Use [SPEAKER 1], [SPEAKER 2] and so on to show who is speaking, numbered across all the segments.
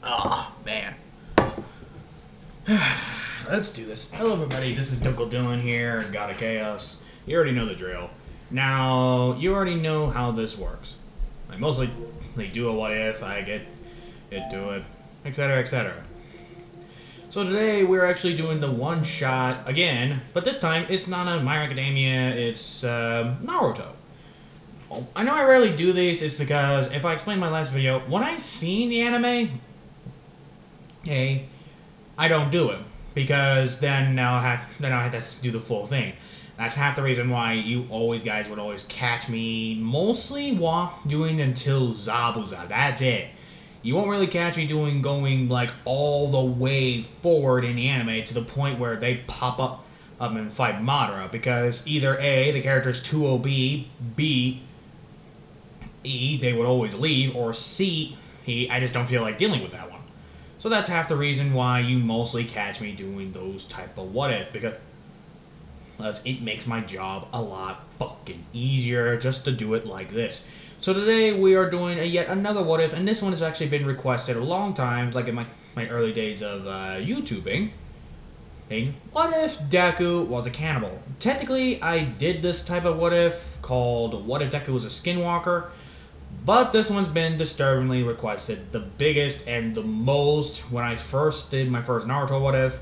[SPEAKER 1] Oh, man. Let's do this. Hello, everybody. This is Typical Dylan here, God of Chaos. You already know the drill. Now, you already know how this works. Like, mostly, they do a what if, I get into it, etc., etc. So today, we're actually doing the one-shot again, but this time, it's not a My Hero Academia, it's Naruto. I know I rarely do these, it's because, if I explain my last video, when I seen the anime, hey, I don't do it, because then I have to do the full thing. That's half the reason why you guys would always catch me mostly doing until Zabuza. That's it. You won't really catch me going like all the way forward in the anime to the point where they pop up and fight Madara, because either A, the character's too OB, B, they would always leave, or C, I just don't feel like dealing with that one. So that's half the reason why you mostly catch me doing those type of what if, because it makes my job a lot fucking easier just to do it like this. So today we are doing yet another what if, and this one has actually been requested a long time, like in my early days of YouTubing. What if Deku was a cannibal? Technically, I did this type of what if called What If Deku Was a Skinwalker, but this one's been disturbingly requested, the biggest and the most, when I first did my first Naruto what if.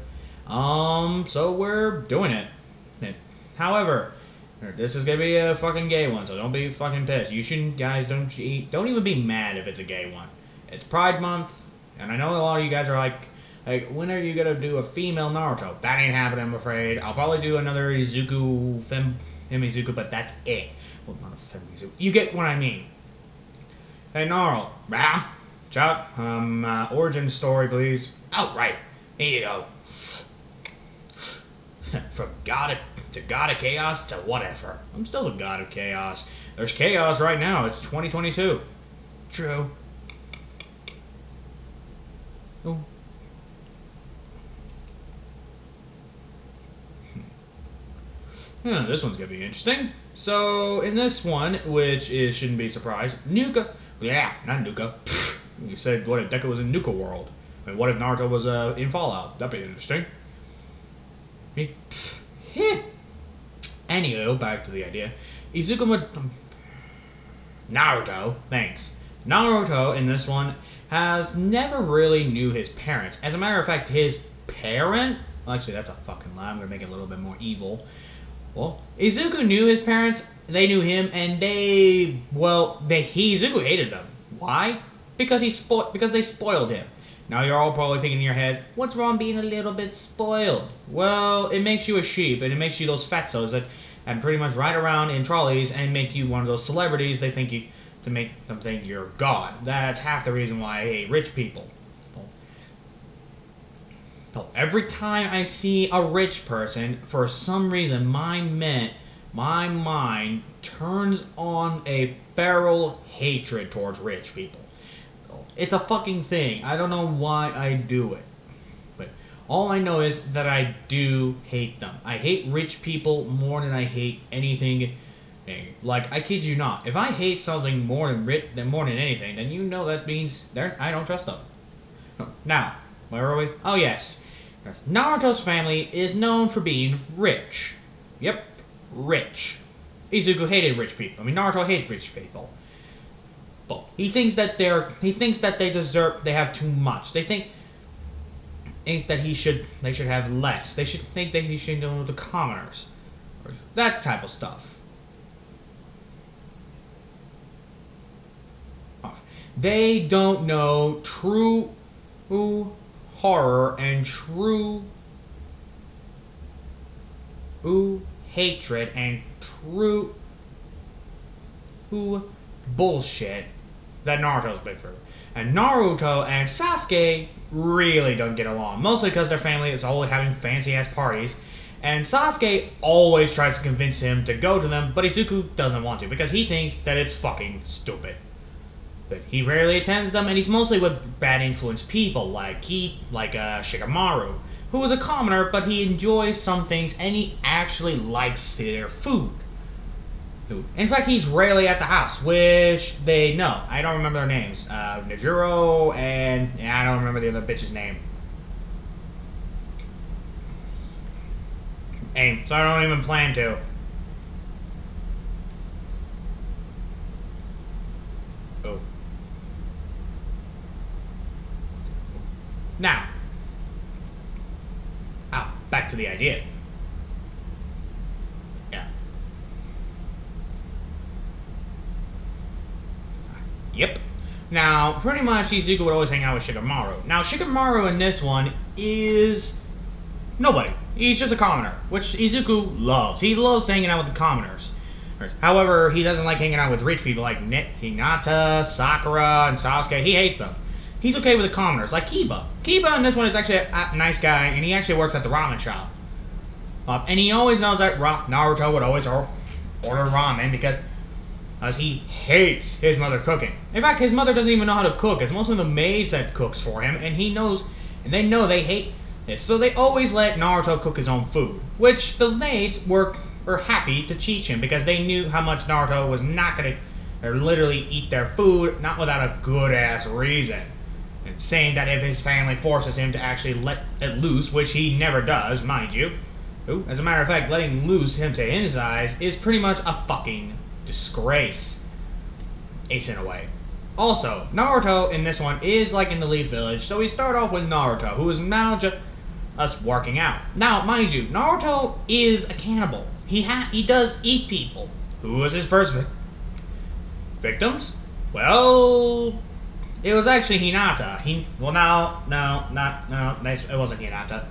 [SPEAKER 1] So we're doing it. However, this is gonna be a fucking gay one, so don't be fucking pissed. You shouldn't, guys, don't even be mad if it's a gay one. It's Pride Month, and I know a lot of you guys are like, when are you gonna do a female Naruto? That ain't happening, I'm afraid. I'll probably do another Femizuku, but that's it. Well, not a Femizuku. You get what I mean. Hey, Naruto. Chuck, origin story, please. Oh, right. Here you go. From God of Chaos to whatever. I'm still the God of Chaos. There's chaos right now. It's 2022. True. Oh. This one's gonna be interesting. So, in this one, which shouldn't be a surprise, Nuka. Yeah, not Nuka. You said what if Deku was in Nuka World? I mean, what if Naruto was in Fallout? That'd be interesting. Anywho, back to the idea. Naruto, thanks. Naruto in this one has never really knew his parents. As a matter of fact, his parent. Well, actually, that's a fucking lie. I'm gonna make it a little bit more evil. Well, Izuku knew his parents. They knew him, and Izuku hated them. Why? Because they spoiled him. Now you're all probably thinking in your head, what's wrong being a little bit spoiled? Well, it makes you a sheep, and it makes you those fatzos that pretty much ride around in trolleys and make you one of those celebrities to make them think you're God. That's half the reason why I hate rich people. Every time I see a rich person, for some reason, my mind turns on a feral hatred towards rich people. It's a fucking thing. I don't know why I do it. But all I know is that I do hate them. I hate rich people more than I hate anything. Like, I kid you not. If I hate something more than anything, then you know that means I don't trust them. Now, where are we? Oh, yes. Naruto's family is known for being rich. Yep, rich. Izuku hated rich people. Naruto hated rich people. But he thinks that they have too much. They think that they should have less. They should think that he should know the commoners. Or that type of stuff. They don't know true horror and true hatred and true bullshit that Naruto's been through. And Naruto and Sasuke really don't get along, mostly because their family is always having fancy ass parties, and Sasuke always tries to convince him to go to them, but Izuku doesn't want to because he thinks that it's fucking stupid. But he rarely attends them, and he's mostly with bad influence people like Shikamaru, who is a commoner, but he enjoys some things and he actually likes their food. In fact, he's rarely at the house, which they know. I don't remember their names. Najuro and I don't remember the other bitch's name. So I don't even plan to. Oh. Now. Back to the idea. Yeah. Yep. Now, pretty much Izuku would always hang out with Shikamaru. Now, Shikamaru in this one is nobody. He's just a commoner, which Izuku loves. He loves hanging out with the commoners. However, he doesn't like hanging out with rich people like Hinata, Sakura, and Sasuke. He hates them. He's okay with the commoners, like Kiba. Kiba in this one is actually a nice guy, and he actually works at the ramen shop. And he always knows that Naruto would always order ramen because he hates his mother cooking. In fact, his mother doesn't even know how to cook. It's mostly the maids that cooks for him, and he knows, and they know they hate it. So they always let Naruto cook his own food, which the maids were happy to teach him because they knew how much Naruto was not going to literally eat their food, not without a good-ass reason. And saying that if his family forces him to actually let it loose, which he never does, mind you. As a matter of fact, letting loose him to his eyes is pretty much a fucking disgrace. Ace in a way. Also, Naruto in this one is like in the Leaf Village, so we start off with Naruto, who is now just us working out. Now, mind you, Naruto is a cannibal. He does eat people. Who was his first victims? Well, it was actually Hinata. It wasn't Hinata.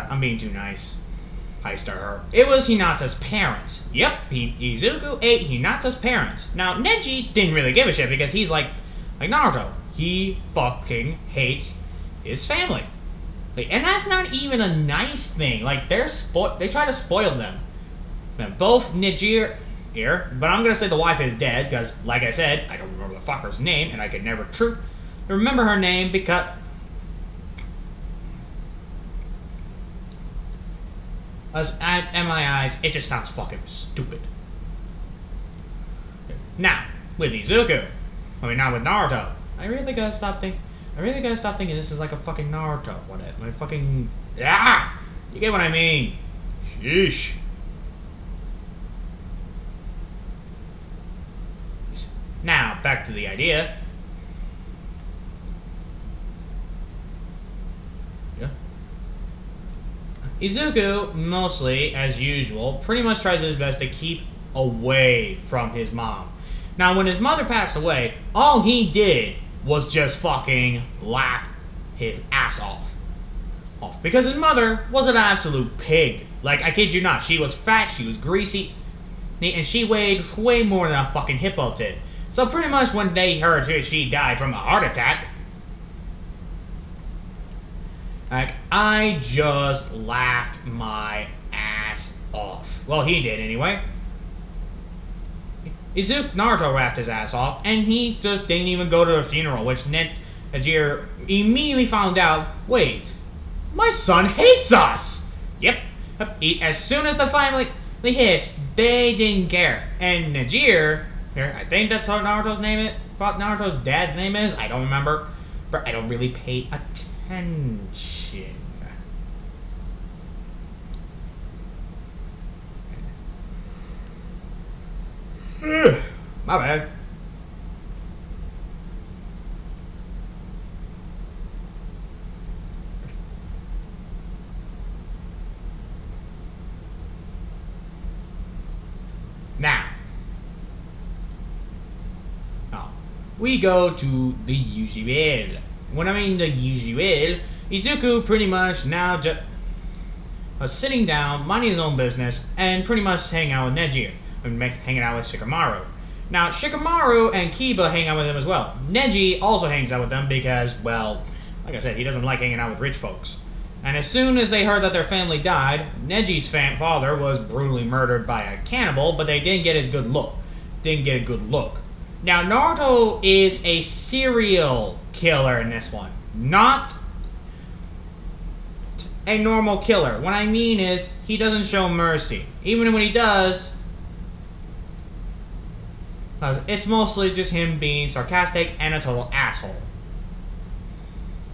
[SPEAKER 1] I'm being too nice. I star her. It was Hinata's parents. Yep, Izuku ate Hinata's parents. Now, Neji didn't really give a shit because he's like Naruto. He fucking hates his family. And that's not even a nice thing. Like, they try to spoil them. Now, both Neji here, but I'm gonna say the wife is dead because, like I said, I don't remember the fucker's name, and I could never remember her name because in my eyes, it just sounds fucking stupid. Now, with Izuku, not with Naruto, I really gotta stop thinking this is like a fucking Naruto. You get what I mean? Sheesh. Now, back to the idea. Yeah. Izuku, mostly, as usual, pretty much tries his best to keep away from his mom. Now, when his mother passed away, all he did was just fucking laugh his ass off. Because his mother was an absolute pig. Like, I kid you not, she was fat, she was greasy, and she weighed way more than a fucking hippo did. So pretty much when they heard she died from a heart attack, like, I just laughed my ass off. Well, he did anyway. Naruto laughed his ass off, and he just didn't even go to the funeral, which Najir immediately found out, wait, my son hates us! Yep. As soon as the family hits, they didn't care. And Najir, I think that's how Naruto's name is, what Naruto's dad's name is, I don't remember, but I don't really pay attention. My bad. Now, we go to the usual. When I mean the usual, Izuku pretty much now just sitting down, minding his own business, and pretty much hanging out with Neji, and hanging out with Shikamaru. Now, Shikamaru and Kiba hang out with him as well. Neji also hangs out with them because, well, like I said, he doesn't like hanging out with rich folks. And as soon as they heard that their family died, Neji's father was brutally murdered by a cannibal, but they didn't get a good look. Now, Naruto is a serial killer in this one, not a normal killer. What I mean is, he doesn't show mercy. Even when he does, Because it's mostly just him being sarcastic and a total asshole.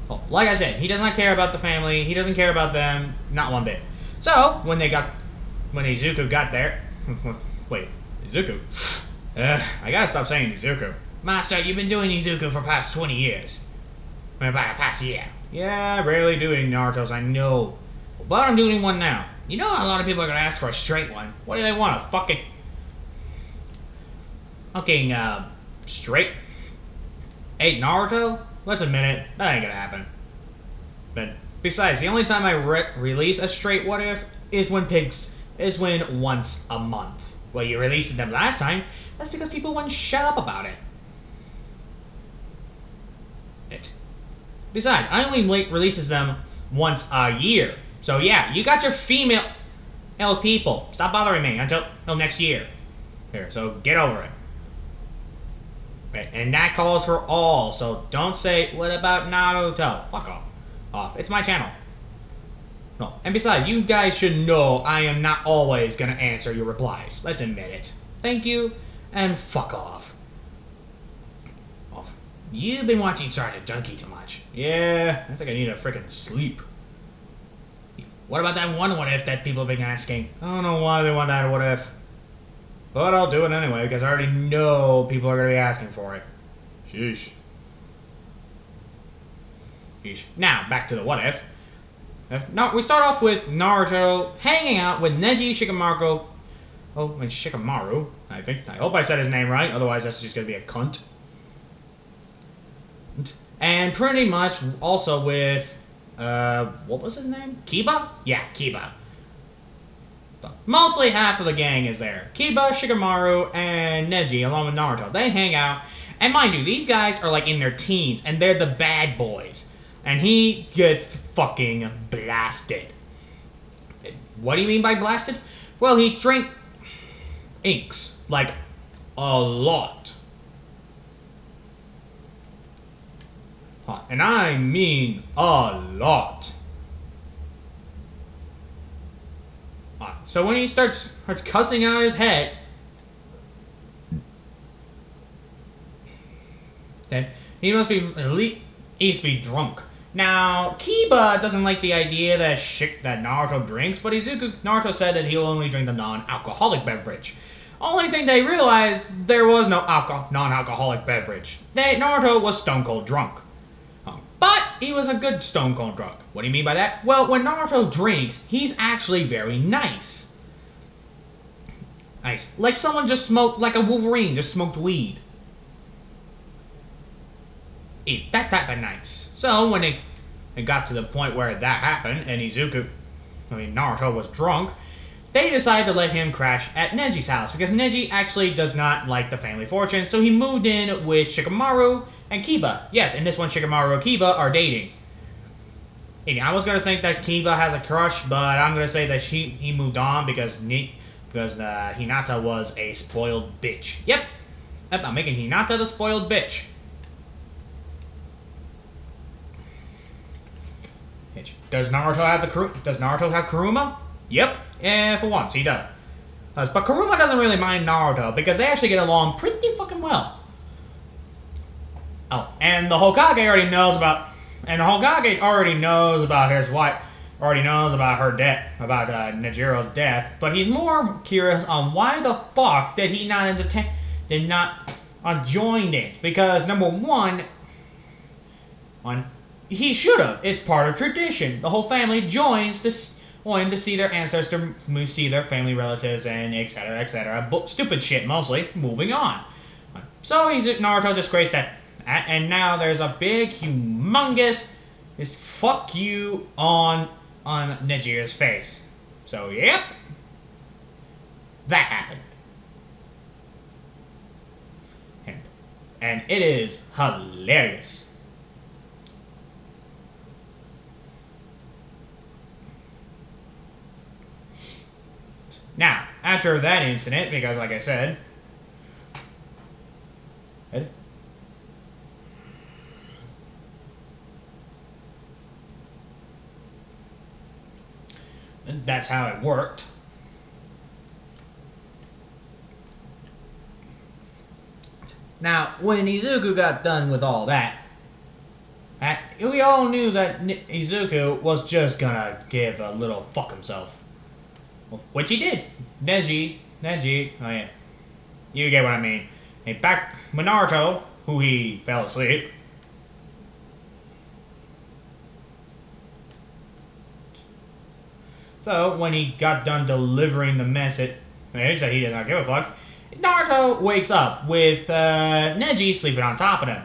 [SPEAKER 1] Well, like I said, he does not care about the family. He doesn't care about them, not one bit. So when Izuku got there, wait, Izuku? I gotta stop saying Izuku. Master, you've been doing Izuku for past 20 years. About a past year. Yeah, I rarely do any Naruto's, I know. But I'm doing one now. You know a lot of people are gonna ask for a straight one. What do they want? A fucking straight 8 Naruto? Let's admit it, that ain't gonna happen. But besides, the only time I release a straight what if is when once a month. Well, you released them last time. That's because people wouldn't shut up about it. Besides, I only releases them once a year. So yeah, you got your female people. Stop bothering me until next year. Here, so get over it. And that calls for all, so don't say, what about Naruto? Fuck off. It's my channel. No, and besides, you guys should know I am not always gonna answer your replies. Let's admit it. Thank you, and fuck off. You've been watching Sergeant Donkey too much. Yeah, I think I need a freaking sleep. What about that one what if that people have been asking? I don't know why they want that what if. But I'll do it anyway because I already know people are going to be asking for it. Sheesh. Now, back to the what if. We start off with Naruto hanging out with Neji Shikamaru. Oh, and Shikamaru. I hope I said his name right, otherwise that's just going to be a cunt. And pretty much also with, what was his name? Kiba? Yeah, Kiba. But mostly half of the gang is there. Kiba, Shikamaru, and Neji, along with Naruto. They hang out. And mind you, these guys are like in their teens, and they're the bad boys. And he gets fucking blasted. What do you mean by blasted? Well, he drank inks. Like, a lot. And I mean a lot. So when he starts cussing out his head, okay, he must be drunk. Now, Kiba doesn't like the idea that Naruto drinks, but Naruto said that he'll only drink the non-alcoholic beverage. Only thing they realized, there was no non-alcoholic beverage. Naruto was stone cold drunk. But he was a good stone cold drunk. What do you mean by that? Well, when Naruto drinks, he's actually very nice. Nice. Like someone just smoked, like a Wolverine just smoked weed. That type of nice. So when it got to the point where that happened, and Naruto was drunk, they decided to let him crash at Neji's house, because Neji actually does not like the family fortune, so he moved in with Shikamaru and Kiba. Yes, in this one, Shikamaru and Kiba are dating. I was going to think that Kiba has a crush, but I'm going to say that he moved on because Hinata was a spoiled bitch. Yep, I'm making Hinata the spoiled bitch. Does Naruto have Kuruma? Yep, for once he does. But Kuruma doesn't really mind Naruto because they actually get along pretty fucking well. Oh, and the Hokage already knows about his wife, already knows about her death, about Nejiro's death, but he's more curious on why the fuck did he not join it? Because number one, he should have. It's part of tradition. The whole family joins to see their ancestors, see their family relatives, and etc. etc. Stupid shit mostly. Moving on. So Naruto disgraced that. And now there's a big, humongous fuck you on Nejiro's face. So, yep. That happened. And it is hilarious. Now, after that incident, because like I said, that's how it worked. Now, when Izuku got done with all that, we all knew that Izuku was just gonna give a little fuck himself. Which he did. Neji, oh yeah. You get what I mean. And back with Naruto, who he fell asleep. So, when he got done delivering the message that he does not give a fuck, Naruto wakes up with Neji sleeping on top of him.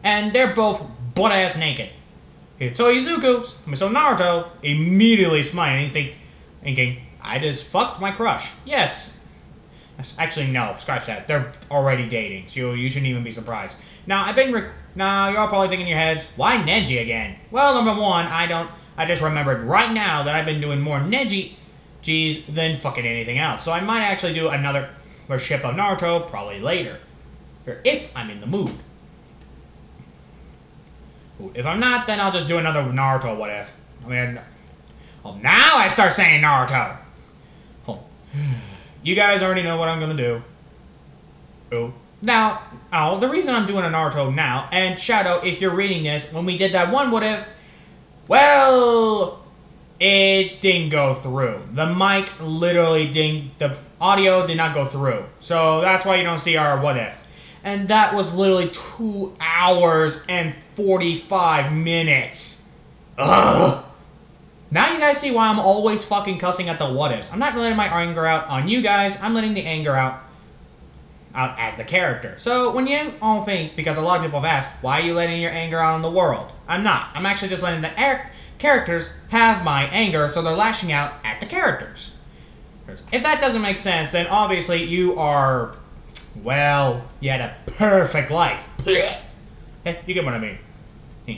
[SPEAKER 1] And they're both butt-ass naked. So Naruto immediately smiling, thinking, I just fucked my crush. Yes. Actually, no, scratch that. They're already dating, so you shouldn't even be surprised. Now, now you're all probably thinking in your heads, why Neji again? Well, number one, I just remembered right now that I've been doing more Neji's than fucking anything else. So I might actually do another ship of Naruto probably later. Or if I'm in the mood. If I'm not, then I'll just do another Naruto what if. I mean, well, now I start saying Naruto. Oh. You guys already know what I'm gonna do. Oh. Now, the reason I'm doing a Naruto now, and Shadow, if you're reading this, when we did that one what if, well, it didn't go through. The mic literally didn't, the audio did not go through. So that's why you don't see our what if. And that was literally 2 hours and 45 minutes. Ugh. Now you guys see why I'm always fucking cussing at the what ifs. I'm not letting my anger out on you guys. I'm letting the anger out as the character. So when you all think, because a lot of people have asked, why are you letting your anger out on the world? I'm not. I'm actually just letting the characters have my anger, so they're lashing out at the characters. If that doesn't make sense, then obviously you are, well, you had a perfect life. You get what I mean.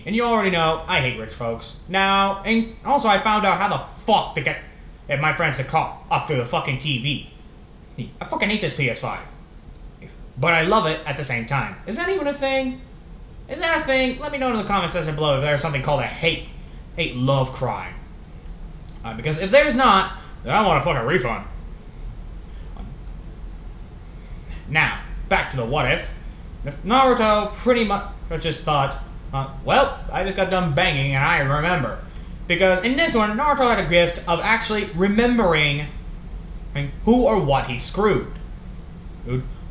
[SPEAKER 1] And you already know, I hate rich folks. Now, and also I found out how the fuck to get my friends to call up through the fucking TV. I fucking hate this PS5. But I love it at the same time. Is that even a thing? Is that a thing? Let me know in the comment section below if there's something called a hate-love crime. Because if there's not, then I want a fucking refund. Now, back to the what if. If Naruto pretty much just thought, well, I just got done banging and I remember. Because in this one, Naruto had a gift of actually remembering who or what he screwed.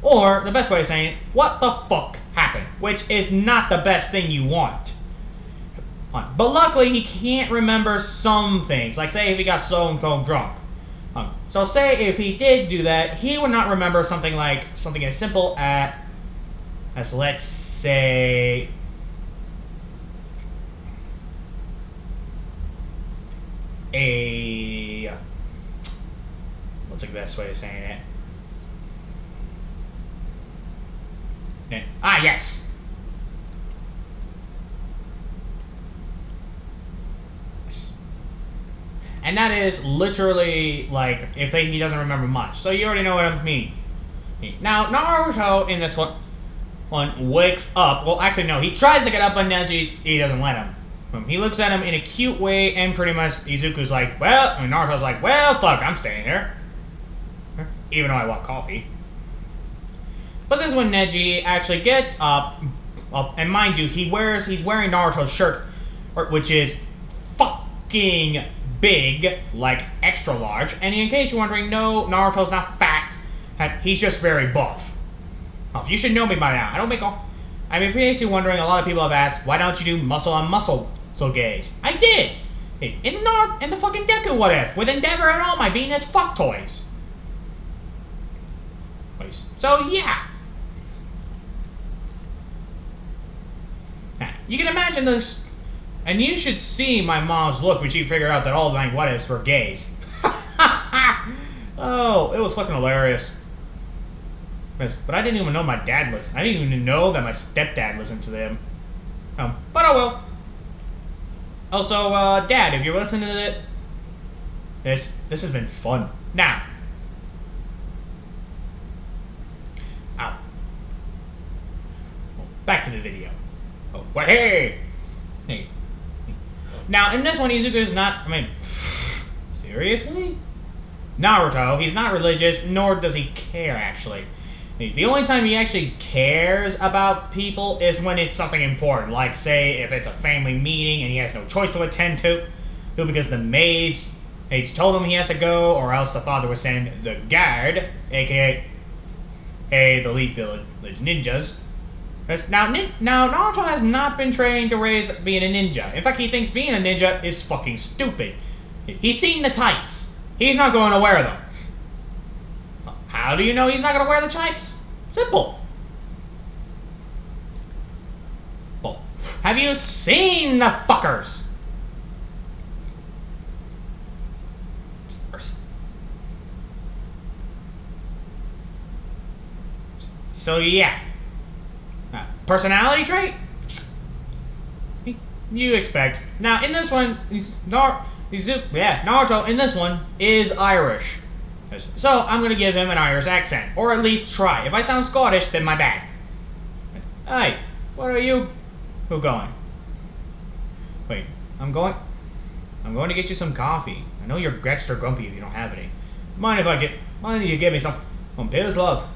[SPEAKER 1] Or, the best way of saying it, what the fuck happened. Which is not the best thing you want. But luckily, he can't remember some things. Like, say, if he got so and so drunk. So, say if he did do that, he would not remember something like, something as simple as let's say, what's the best way of saying it? Yes. And that is literally, like, if he doesn't remember much. So you already know what I mean. Now, Naruto in this one wakes up. Well, actually, no. He tries to get up on Neji. He doesn't let him. He looks at him in a cute way, and pretty much Izuku's like, well, and Naruto's like, well, fuck, I'm staying here. Even though I want coffee. But this is when Neji actually gets up, and mind you, he's wearing Naruto's shirt, which is fucking big, like extra large. And in case you're wondering, no, Naruto's not fat. He's just very buff. You should know me by now. I don't make all. I mean, in case you're wondering, a lot of people have asked, why don't you do muscle on muscle so gays? I did. In the fucking Deku what if, with Endeavor and all my Venus fuck toys. So yeah. You can imagine this, and you should see my mom's look when she figured out that all of my what ifs were gays. Oh, it was fucking hilarious. But I didn't even know my dad listened. I didn't even know that my stepdad listened to them. But oh well. Also, Dad, if you're listening to it, this has been fun. Now. Ow. Back to the video. Oh, well, hey! Now, in this one, Izuku's not, seriously? Naruto, he's not religious, nor does he care, actually. The only time he actually cares about people is when it's something important, like say if it's a family meeting and he has no choice to attend to, because the maids told him he has to go, or else the father would send the guard, aka the Leaf Village ninjas. Now Naruto has not been trained to raise being a ninja. In fact, he thinks being a ninja is fucking stupid. He's seen the tights. He's not going to wear them. How do you know he's not going to wear the tights? Simple. Well, have you seen the fuckers? So yeah. Personality trait? You expect. Now in this one, Naruto in this one is Irish. So I'm gonna give him an Irish accent, or at least try. If I sound Scottish, then my bad. Hey, what are you? Who going? Wait, I'm going to get you some coffee. I know you're extra grumpy if you don't have any. Mind if you give me some pills, love?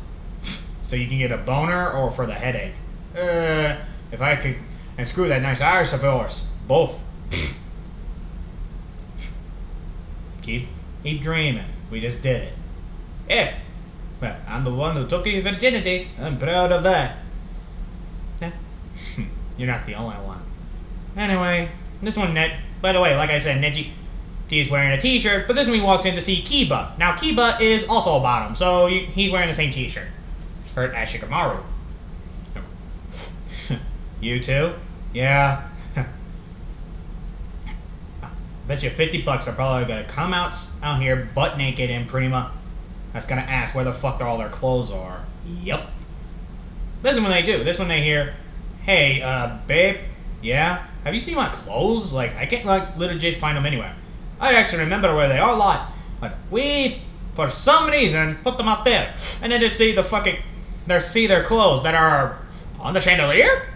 [SPEAKER 1] So you can get a boner or for the headache? If I could, and screw that nice Irish of yours. Both. Keep dreaming. We just did it. Yeah. Well, I'm the one who took your virginity. I'm proud of that. You're not the only one. Anyway, this one, by the way, like I said, Neji, he's wearing a t-shirt, but this one he walks in to see Kiba. Now, Kiba is also a bottom, so he's wearing the same t-shirt. Or Ashikamaru. You too? Yeah. Bet you $50 are probably gonna come out here butt naked and pretty much that's gonna ask where the fuck all their clothes are. Yep. This is when they do. This when they hear, hey, babe, yeah? Have you seen my clothes? Like, I can't legit find them anywhere. I actually remember where they are a lot. But we, for some reason, put them out there. And then just see the fucking, see their clothes that are on the chandelier?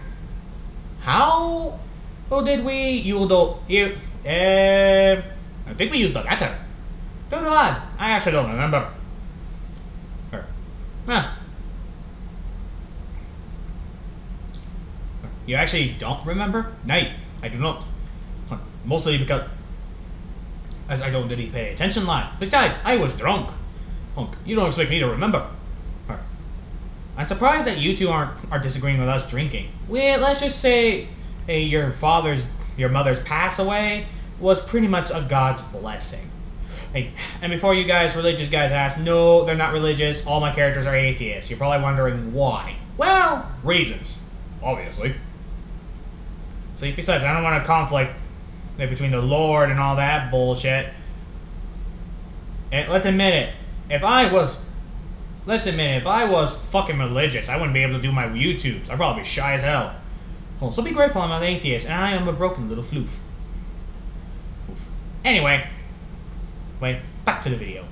[SPEAKER 1] How did we I think we used the latter. Too odd. I actually don't remember. You actually don't remember? No, I do not. Mostly because as I don't really pay attention line. Besides, I was drunk. You don't expect me to remember. I'm surprised that you two are disagreeing with us drinking. Well, let's just say your mother's pass away was pretty much a God's blessing. And before you guys, religious guys, ask, no, they're not religious. All my characters are atheists. You're probably wondering why. Well, reasons, obviously. See, besides, I don't want a conflict between the Lord and all that bullshit. And let's admit it, if I was fucking religious, I wouldn't be able to do my YouTubes. I'd probably be shy as hell. Oh, so be grateful I'm an atheist, and I am a broken little floof. Anyway, wait, back to the video.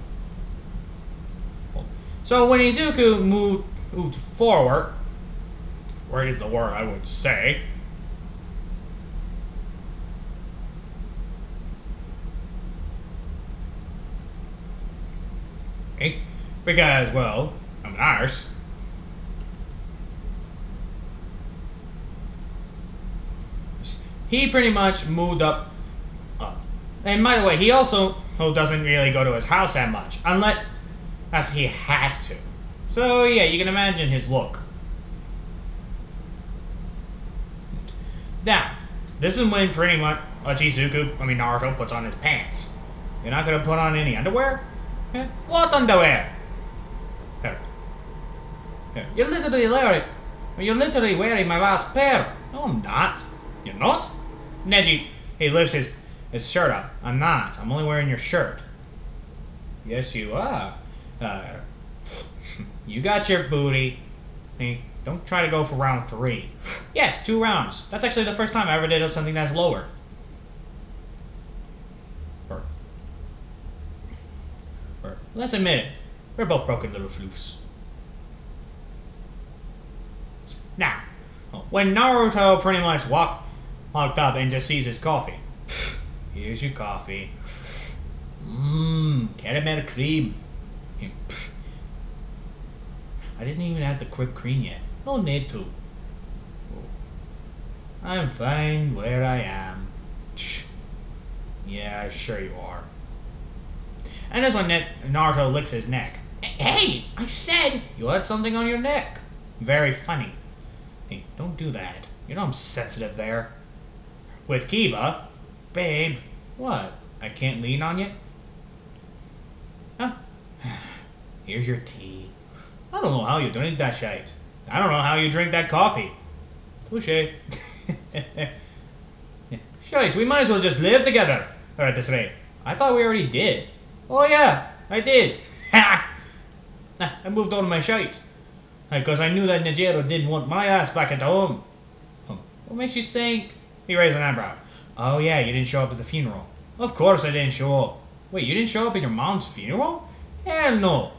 [SPEAKER 1] So when Izuku moved forward, where is the word I would say? Because, well, I'm an arse. He pretty much moved up. And by the way, he also doesn't really go to his house that much, unless he has to. So yeah, you can imagine his look. Now, this is when pretty much Naruto puts on his pants. You're not gonna put on any underwear? What underwear? You're literally wearing my last pair. No, I'm not. You're not? Neji, he lifts his shirt up. I'm not. I'm only wearing your shirt. Yes, you are. You got your booty. Don't try to go for round 3. Yes, 2 rounds. That's actually the first time I ever did something that's lower. Let's admit it. We're both broken little floofs. Now, when Naruto pretty much walked up and just sees his coffee. Here's your coffee. Caramel cream. I didn't even have the whipped cream yet. No need to. I'm fine where I am. Yeah, sure you are. And that's when Naruto licks his neck. Hey, I said you had something on your neck. Very funny. Hey, don't do that. You know I'm sensitive there. With Kiba, babe, what? I can't lean on you? Huh? Here's your tea. I don't know how you drink that shit. I don't know how you drink that coffee. Touché. Shite, we might as well just live together. Or at this rate. I thought we already did. Oh yeah, I did. I moved on to my shite. Because I knew that Nejiro didn't want my ass back at home. What makes you think? He raised an eyebrow. Oh yeah, you didn't show up at the funeral. Of course I didn't show up. Wait, you didn't show up at your mom's funeral? Hell no.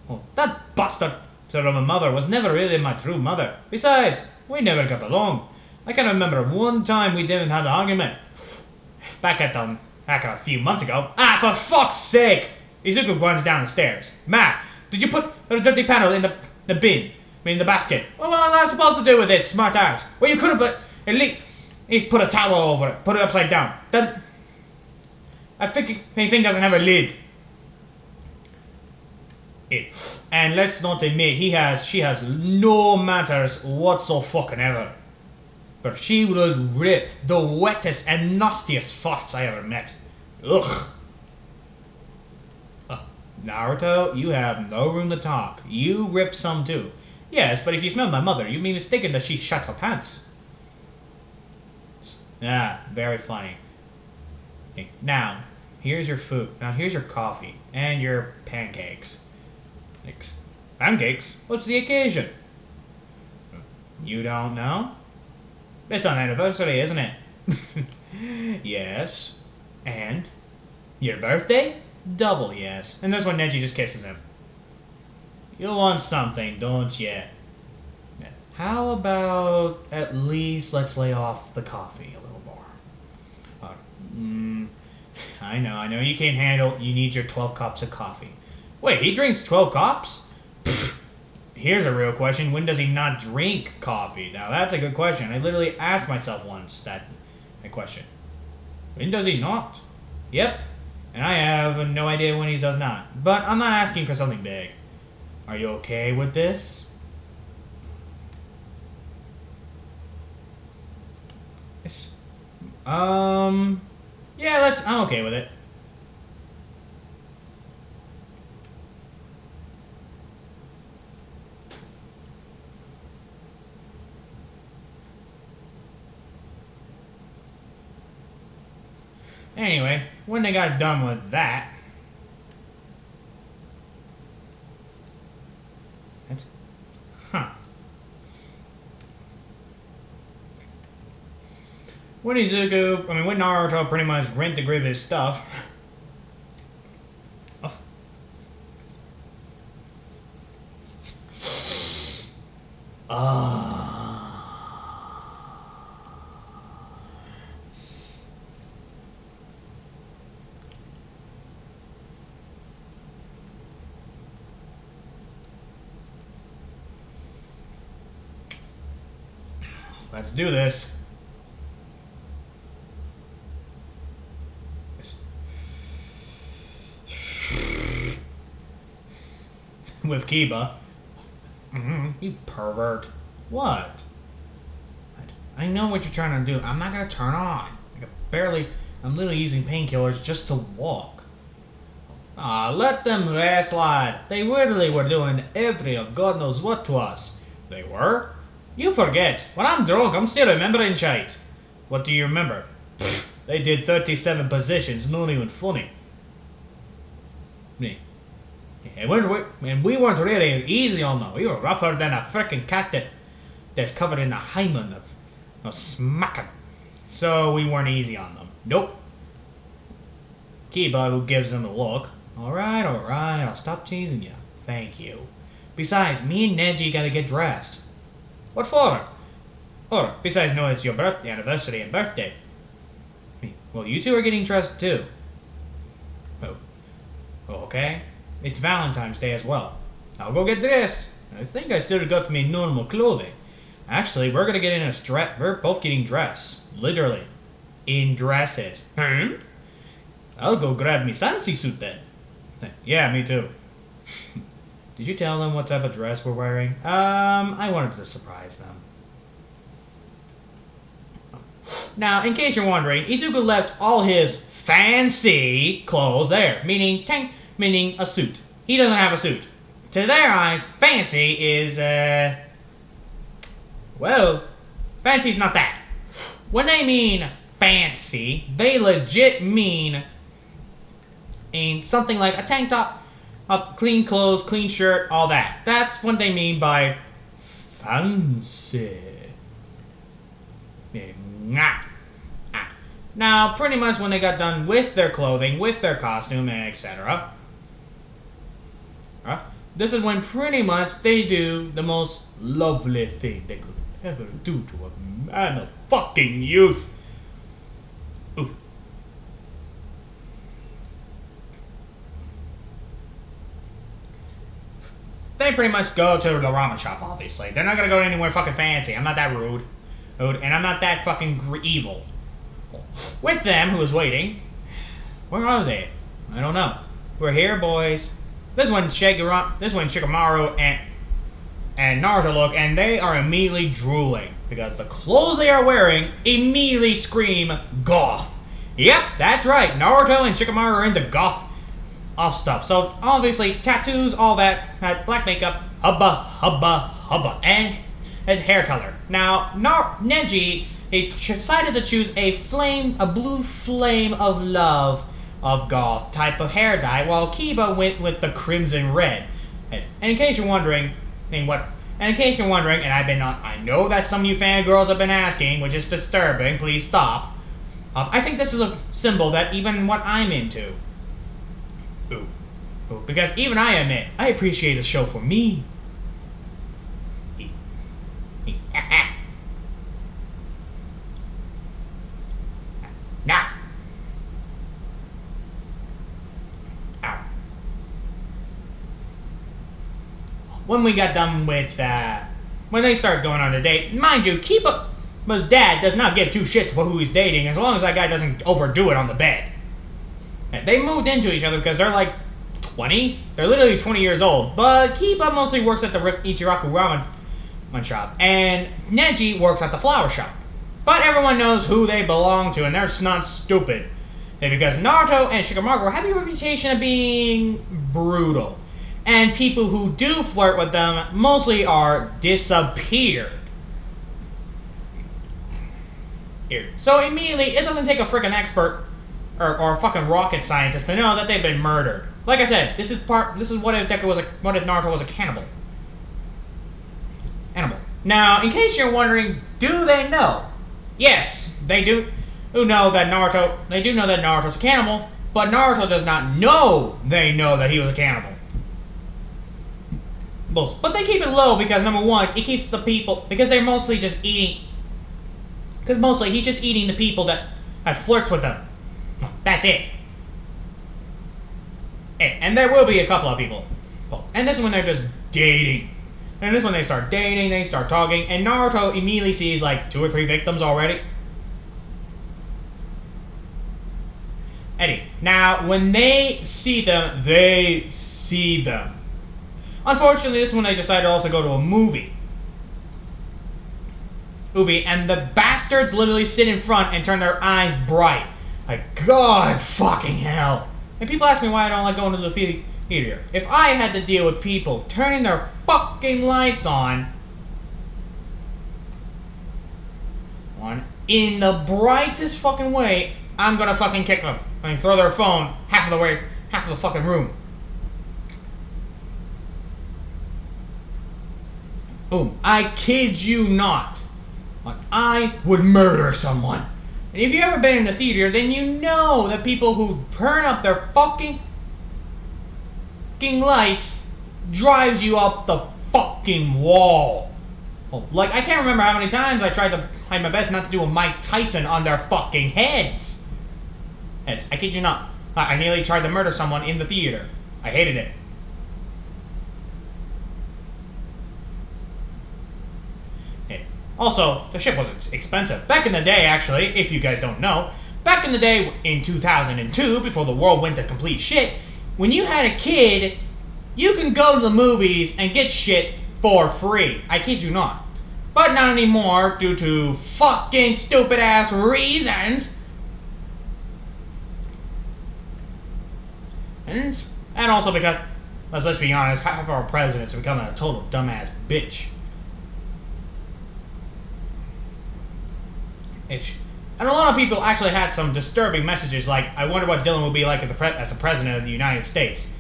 [SPEAKER 1] Oh, that bastard sort of a mother was never really my true mother. Besides, we never got along. I can remember one time we didn't have an argument. Back a few months ago. Ah, for fuck's sake! Izuku runs down the stairs. Ma, did you put the dirty panel in the bin? I mean the basket. What was I supposed to do with this, smart ass? Well, you could have put at least put a towel over it. Put it upside down. That I think my thing doesn't have a lid. And let's not admit she has no manners whatsoever. But she would rip the wettest and nastiest farts I ever met. Ugh. Naruto, you have no room to talk. You rip some too. Yes, but if you smell my mother, you'd be mistaken that she shut her pants. Ah, very funny. Okay, now, here's your food. Now here's your coffee. And your pancakes. Pancakes? What's the occasion? You don't know? It's an anniversary, isn't it? Yes. And? Your birthday? Double yes. And that's when Neji just kisses him. You want something, don't you? How about at least let's lay off the coffee a little more. I know you can't handle, you need your 12 cups of coffee. Wait, he drinks 12 cups? Pfft. Here's a real question. When does he not drink coffee? Now that's a good question. I literally asked myself once that question. When does he not? Yep. And I have no idea when he does not. But I'm not asking for something big. Are you okay with this? Yeah, I'm okay with it. Anyway, when they got done with that, when Naruto pretty much went to grab his stuff. Let's do this. With Kiba. You pervert. What? I know what you're trying to do. I'm not gonna turn on. I'm literally using painkillers just to walk. Let them rest, lad. They literally were doing every of God knows what to us. They were? You forget. When I'm drunk, I'm still remembering shit. What do you remember? They did 37 positions, not even funny. And we weren't really easy on them. We were rougher than a frickin' cat that's covered in a hymen of smacking. So we weren't easy on them. Nope. Kiba, who gives them a look. Alright, I'll stop teasing you. Thank you. Besides, me and Neji gotta get dressed. What for? Or, besides knowing it's your anniversary and birthday. Well, you two are getting dressed too. Oh, okay. It's Valentine's Day as well. I'll go get dressed. I think I still got my normal clothing. Actually, we're gonna get in a dress. We're both getting dressed. Literally. In dresses. I'll go grab me fancy suit then. Yeah, me too. Did you tell them what type of dress we're wearing? I wanted to surprise them. Now, in case you're wondering, Izuku left all his fancy clothes there, meaning a suit. He doesn't have a suit. To their eyes, fancy is, well, fancy's not that. When they mean fancy, they legit mean something like a tank top, clean clothes, clean shirt, all that. That's what they mean by fancy. Now, pretty much when they got done with their clothing, with their costume, and etc., this is when pretty much they do the most lovely thing they could ever do to a man of fucking youth. Oof. They pretty much go to the ramen shop, obviously. They're not gonna go anywhere fucking fancy. I'm not that rude. And I'm not that fucking evil. With them, who is waiting, where are they? I don't know. We're here, boys. This one Shikamaru and Naruto look, and they are immediately drooling because the clothes they are wearing immediately scream goth. Yep, that's right. Naruto and Shikamaru are into goth off stuff. So obviously tattoos, all that black makeup, hubba, and hair color. Now Neji, he decided to choose a blue flame of love of goth type of hair dye, while Kiba went with the crimson red. And in case you're wondering, and I know that some of you fangirls have been asking, which is disturbing, please stop. I think this is a symbol that even what I'm into. Ooh. Because even I admit, I appreciate the show for me. Now. When we got done with, when they started going on a date, mind you, Kiba's dad does not give two shits about who he's dating as long as that guy doesn't overdo it on the bed. They moved into each other because they're like 20. They're literally 20 years old. But Kiba mostly works at the Ichiraku ramen shop, and Neji works at the flower shop. But everyone knows who they belong to, and they're not stupid. Because Naruto and Shikamaru have a reputation of being brutal. And people who do flirt with them mostly are disappeared. Here. So immediately, it doesn't take a freaking expert or a fucking rocket scientist to know that they've been murdered. Like I said, this is what if Naruto was a cannibal. Now, in case you're wondering, do they know? Yes, they do. They do know that Naruto's a cannibal, but Naruto does not know they know that he was a cannibal. But they keep it low because, number one, it keeps the people, because they're mostly just eating, because mostly he's just eating the people that flirts with them. That's it. And there will be a couple of people. And this is when they're just dating. And this is when they start dating, they start talking, and Naruto immediately sees like 2 or 3 victims already. Now, when they see them, they see them. Unfortunately, this is when they decided to also go to a movie. And the bastards literally sit in front and turn their eyes bright. Like, God fucking hell. And people ask me why I don't like going to the theater. If I had to deal with people turning their fucking lights on in the brightest fucking way, I'm gonna fucking kick them. And throw their phone half of the fucking room. Boom. I kid you not. I would murder someone. And if you've ever been in a theater, then you know that people who turn up their fucking lights drives you up the fucking wall. Like, I can't remember how many times I tried to hide my best not to do a Mike Tyson on their fucking heads. I kid you not. I nearly tried to murder someone in the theater. I hated it. Also, the shit wasn't expensive. Back in the day, actually, if you guys don't know, back in the day in 2002, before the world went to complete shit, when you had a kid, you can go to the movies and get shit for free. I kid you not. But not anymore, due to fucking stupid ass reasons. And also because, let's be honest, half of our presidents are becoming a total dumbass bitch. And a lot of people actually had some disturbing messages like, I wonder what Dylan will be like as the president of the United States.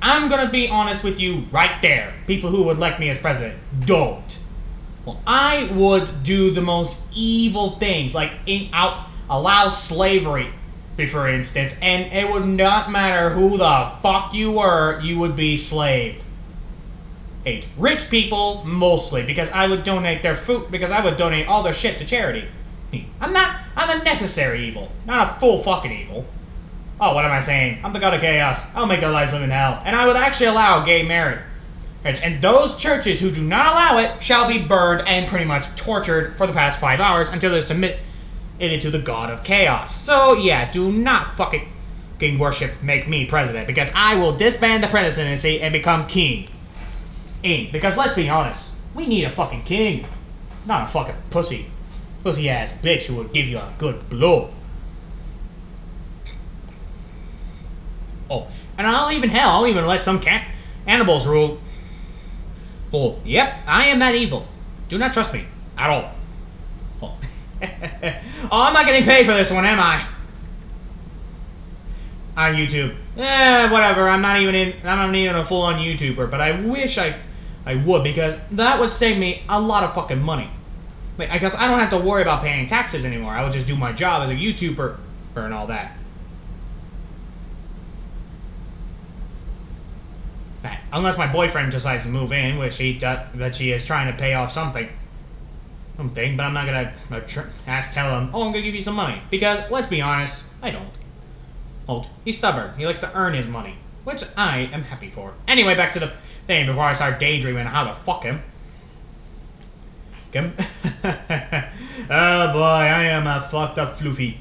[SPEAKER 1] I'm gonna be honest with you right there. People who would elect me as president, don't. Well, I would do the most evil things, like allow slavery, for instance, and it would not matter who the fuck you were, you would be slaved. Rich people, mostly, because I would donate their food, because I would donate all their shit to charity. I'm a necessary evil, not a full fucking evil. Oh, what am I saying? I'm the god of chaos. I'll make their lives live in hell. And I would actually allow gay marriage. And those churches who do not allow it shall be burned and pretty much tortured for the past 5 hours until they submit it to the god of chaos. So, yeah, do not fucking make me president, because I will disband the presidency and become king. Because let's be honest, we need a fucking king, not a fucking pussy ass bitch who will give you a good blow. Oh, and I'll even let some cannibals rule. Oh, yep, I am that evil. Do not trust me at all. Oh, oh, I'm not getting paid for this one, am I? On YouTube. Whatever. I'm not even a full-on YouTuber, but I wish I would, because that would save me a lot of fucking money. Because I don't have to worry about paying taxes anymore. I would just do my job as a YouTuber and all that. Unless my boyfriend decides to move in, which she is trying to pay off something, but I'm not gonna tell him, oh, I'm gonna give you some money, because let's be honest, I don't. Oh, he's stubborn. He likes to earn his money, which I am happy for. Anyway, back to the thing before I start daydreaming how to fuck him. Oh boy, I am a fucked up floofy.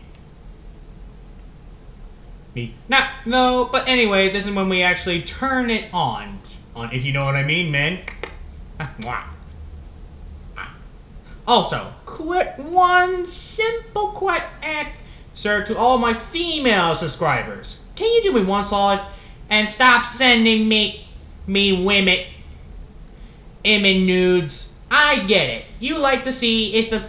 [SPEAKER 1] No, but anyway, this is when we actually turn it on, if you know what I mean, men. Also, one simple quick answer to all my female subscribers. Can you do me one solid and stop sending me women nudes? I get it. You like to see if the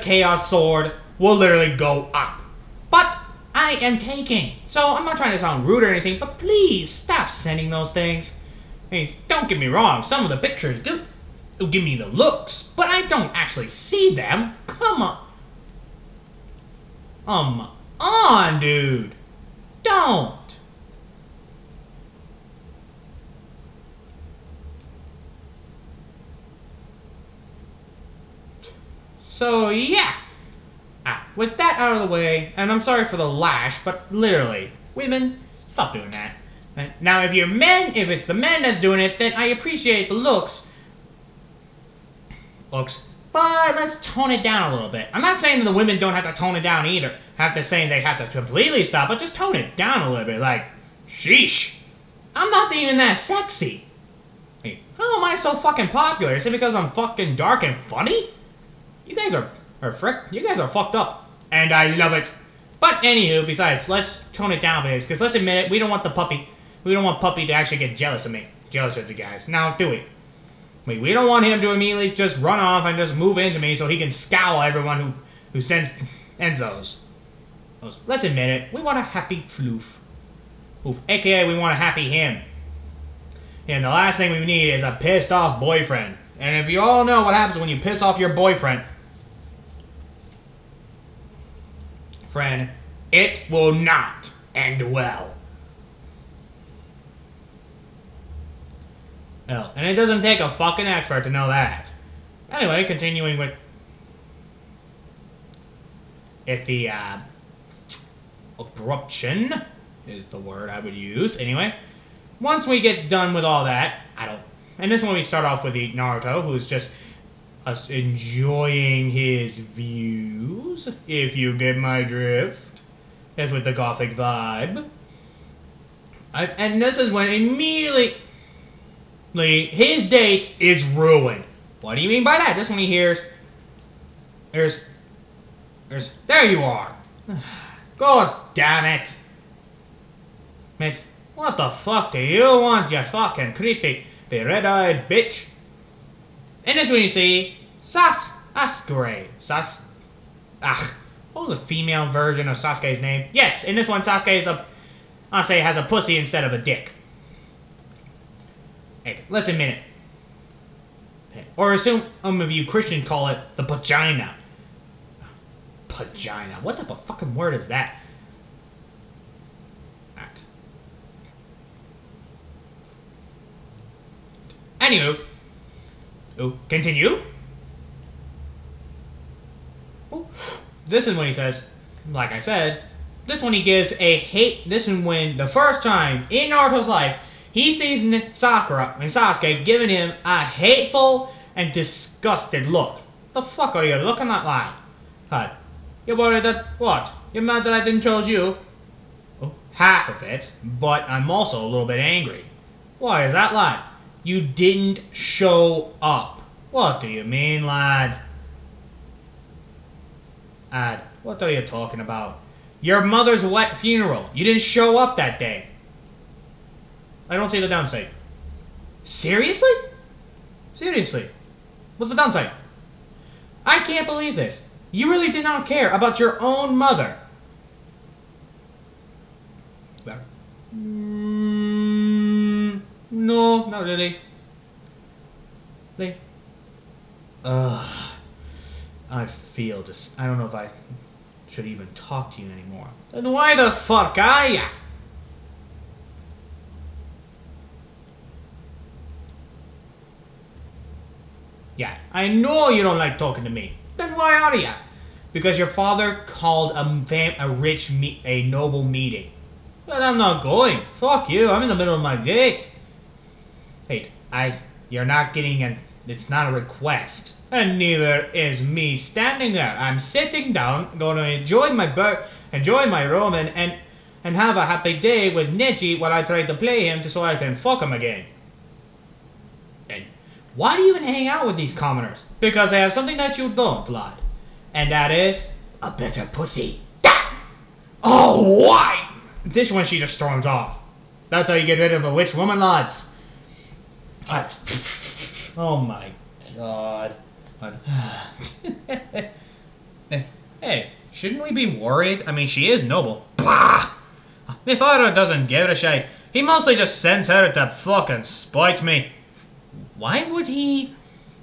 [SPEAKER 1] chaos sword will literally go up. But I am taken. So I'm not trying to sound rude or anything, but please stop sending those things. Don't get me wrong, some of the pictures do give me the looks, but I don't actually see them. Come on, dude. Don't. So, yeah. With that out of the way, and I'm sorry for the lash, but literally, women, stop doing that. Now, if it's the men that's doing it, then I appreciate the looks, but let's tone it down a little bit. I'm not saying that the women don't have to tone it down either. Saying they have to completely stop, but just tone it down a little bit. Like, sheesh, I'm not even that sexy. How am I so fucking popular? Is it because I'm fucking dark and funny? You guys are fucked up, and I love it. But anywho, besides, let's tone it down, because let's admit it, we don't want Puppy to actually get jealous of you guys. Now do it. We don't want him to immediately just run off and just move into me so he can scowl everyone who sends Enzos. Let's admit it, we want a happy floof. AKA, we want a happy him. And the last thing we need is a pissed off boyfriend. And if you all know what happens when you piss off your boyfriend, friend, it will not end well. Well, and it doesn't take a fucking expert to know that. Anyway, continuing with the corruption is the word I would use. Anyway, once we get done with all that, and this one we start off with the Naruto, who's just us enjoying his views, if you get my drift, if with the gothic vibe. And this is when immediately his date is ruined. What do you mean by that? This one he hears, there you are. God damn it. Mate, what the fuck do you want, you fucking creepy, red-eyed bitch? And this when you see that's great. What was the female version of Sasuke's name? Yes, in this one Sasuke is has a pussy instead of a dick. Hey, let's admit it. Or assume some of you Christians call it the vagina. Vagina. What type of fucking word is that? Anywho. Continue. This is when he says, like I said, this one he gives a hate. This is when the first time in Naruto's life he sees Sasuke giving him a hateful and disgusted look. The fuck are you looking at like? Huh? You worried that what? You're mad that I didn't choose you? Oh, half of it, but I'm also a little bit angry. Why is that, lad? You didn't show up. What do you mean, lad? What are you talking about? Your mother's wet funeral. You didn't show up that day. I don't see the downside. Seriously? Seriously? What's the downside? I can't believe this. You really did not care about your own mother. No, not really. I feel this. I don't know if I should even talk to you anymore. Then why the fuck are ya? Yeah, I know you don't like talking to me. Then why are ya? Because your father called a noble meeting. But I'm not going. Fuck you. I'm in the middle of my date. Hey, you're not getting it's not a request. And neither is me standing there. I'm sitting down, going to enjoy my ramen, and have a happy day with Neji while I try to play him so I can fuck him again. And why do you even hang out with these commoners? Because they have something that you don't, lad. And that is a better pussy. Oh, why? This one she just storms off. That's how you get rid of a witch woman, lads. Oh my god. Hey, shouldn't we be worried? I mean, she is noble. Blah! My father doesn't give a shit. He mostly just sends her to fucking spite me. Why would he?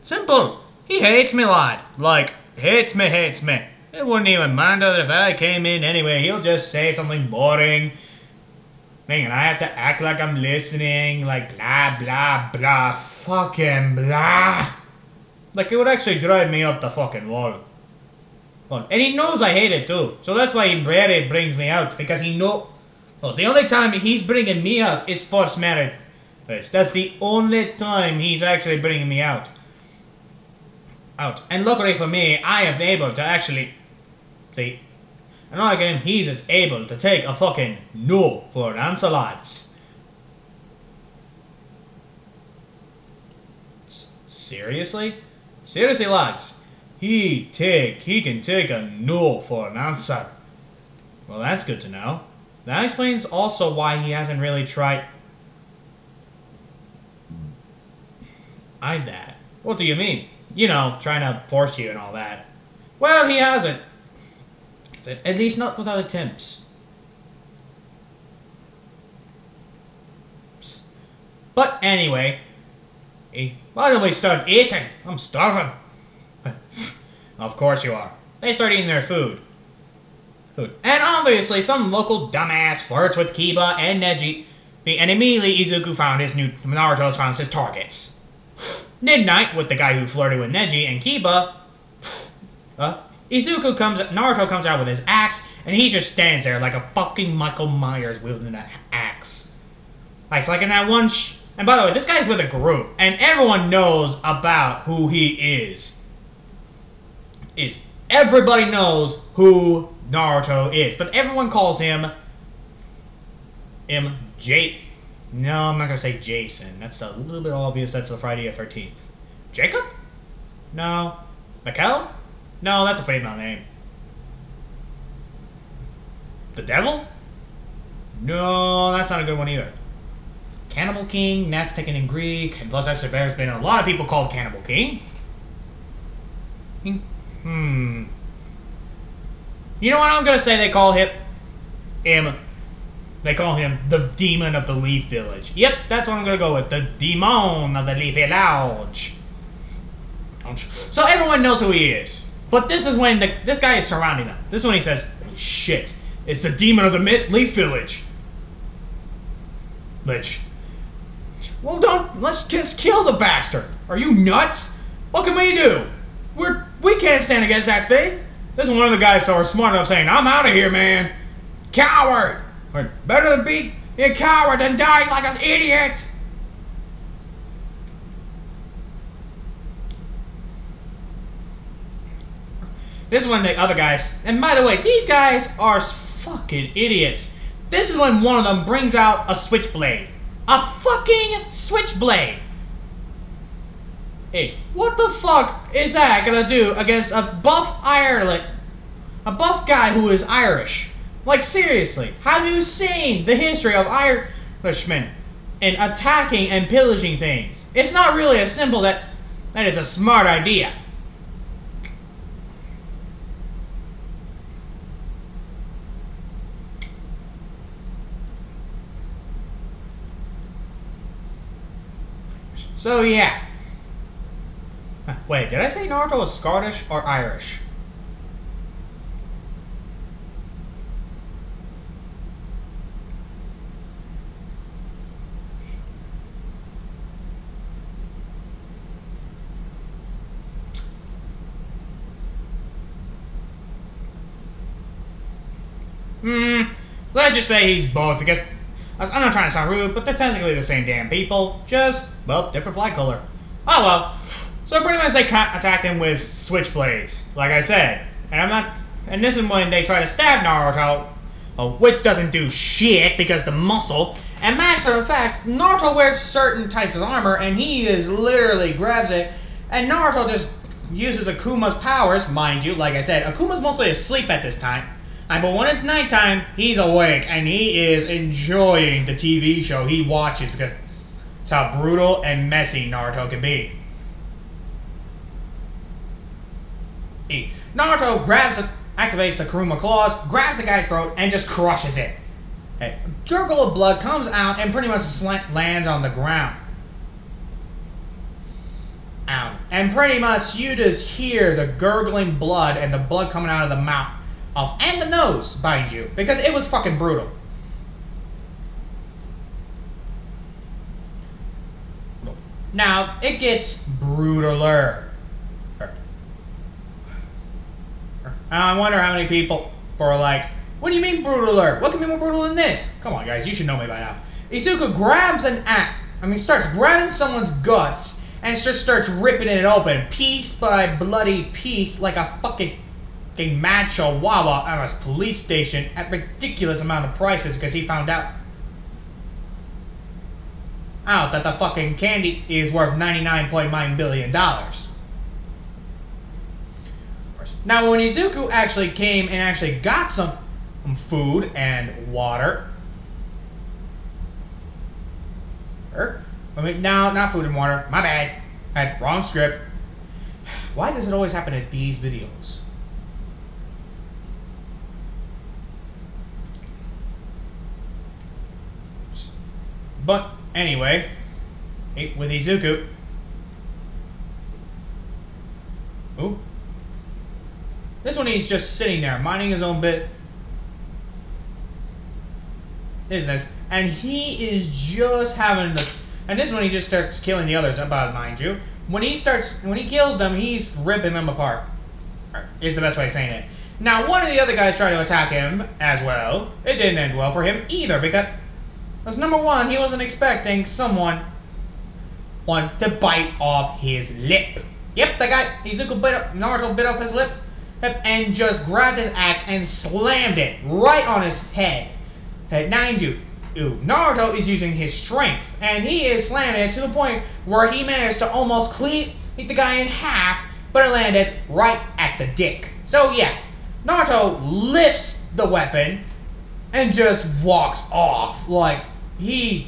[SPEAKER 1] Simple. He hates me, lad. Like, hates me. It wouldn't even matter if I came in anyway. He'll just say something boring. Man, I have to act like I'm listening. Like, blah, blah, blah. Fucking blah. Like, it would actually drive me up the fucking wall. And he knows I hate it too. So that's why he rarely brings me out. Because he knows. Well, the only time he's bringing me out is first marriage. That's the only time he's actually bringing me out. And luckily for me, I am able to actually see. And again, he's as able to take a fucking no for an answer, lads. Seriously? Seriously, lads? He can take a no for an answer. Well, that's good to know. That explains also why he hasn't really tried that. What do you mean? You know, trying to force you and all that. Well, he hasn't. At least not without attempts. But anyway, why don't we start eating? I'm starving. Of course you are. They start eating their food. And obviously some local dumbass flirts with Kiba and Neji. And immediately Naruto found his targets. Midnight with the guy who flirted with Neji and Kiba. Naruto comes out with his axe, and he just stands there like a fucking Michael Myers wielding an axe. It's like in that one and by the way, this guy's with a group, and everyone knows about who he is. is everybody knows who Naruto is, but everyone calls him MJ. No, I'm not gonna say Jason. That's a little bit obvious. That's the Friday the 13th. Jacob? No. Mikkel? No, that's a female name. The Devil? No, that's not a good one either. Cannibal King, that's taken in Greek, and plus there's been a lot of people called Cannibal King. You know what I'm gonna say they call him? They call him the Demon of the Leaf Village. Yep, that's what I'm gonna go with. The Demon of the Leaf Village. So everyone knows who he is. But this is when this guy is surrounding them. This is when he says, shit, it's the Demon of the Leaf Village. Which, well, let's just kill the bastard. Are you nuts? What can we do? We can't stand against that thing. This is one of the guys that are smart enough saying, I'm out of here, man. Coward. Or better than be a coward than dying like an idiot. This is when the other guys, and by the way, these guys are fucking idiots. This is when one of them brings out a switchblade. A fucking switchblade. Hey, what the fuck is that gonna do against a buff guy who is Irish? Like, seriously, have you seen the history of Irishmen in attacking and pillaging things? It's not really as simple that it's a smart idea. So yeah. Wait, did I say Naruto was Scottish or Irish? Let's just say he's both, because I'm not trying to sound rude, but they're technically the same damn people, just, well, different flag color. Oh well. So pretty much they attacked him with switchblades, like I said. And this is when they try to stab Naruto, which doesn't do shit because the muscle. And matter of fact, Naruto wears certain types of armor, and he literally grabs it, and Naruto just uses Akuma's powers, mind you, like I said. Akuma's mostly asleep at this time. But when it's nighttime, he's awake, and he is enjoying the TV show he watches because it's how brutal and messy Naruto can be. Naruto activates the Kuruma claws, grabs the guy's throat, and just crushes it. A gurgle of blood comes out and pretty much lands on the ground. And pretty much you just hear the gurgling blood and the blood coming out of the mouth. And the nose, mind you, because it was fucking brutal. Now, it gets brutaler. I wonder how many people are like, what do you mean brutaler? What can be more brutal than this? Come on, guys, you should know me by now. Izuku grabs starts grabbing someone's guts and just starts ripping it open, piece by bloody piece, like a fucking mad chihuahua at a police station at ridiculous amount of prices because he found out that the fucking candy is worth $99.9 billion. Now, when Izuku actually came and actually got some food and water, not food and water, my bad, wrong script. Why does it always happen in these videos? But anyway, with Izuku, this one he's just sitting there minding his own business, and he is just having and this one he just starts killing the others. Mind you, when he kills them, he's ripping them apart. Is the best way of saying it. Now, one of the other guys tried to attack him as well. It didn't end well for him either because number one, he wasn't expecting someone to bite off his lip. Yep, that guy, Naruto bit off his lip.
[SPEAKER 2] and just grabbed his axe and slammed it right on his head. Mind you, Naruto is using his strength, and he is slamming it to the point where he managed to almost clean the guy in half, but it landed right at the dick. So yeah, Naruto lifts the weapon and just walks off like he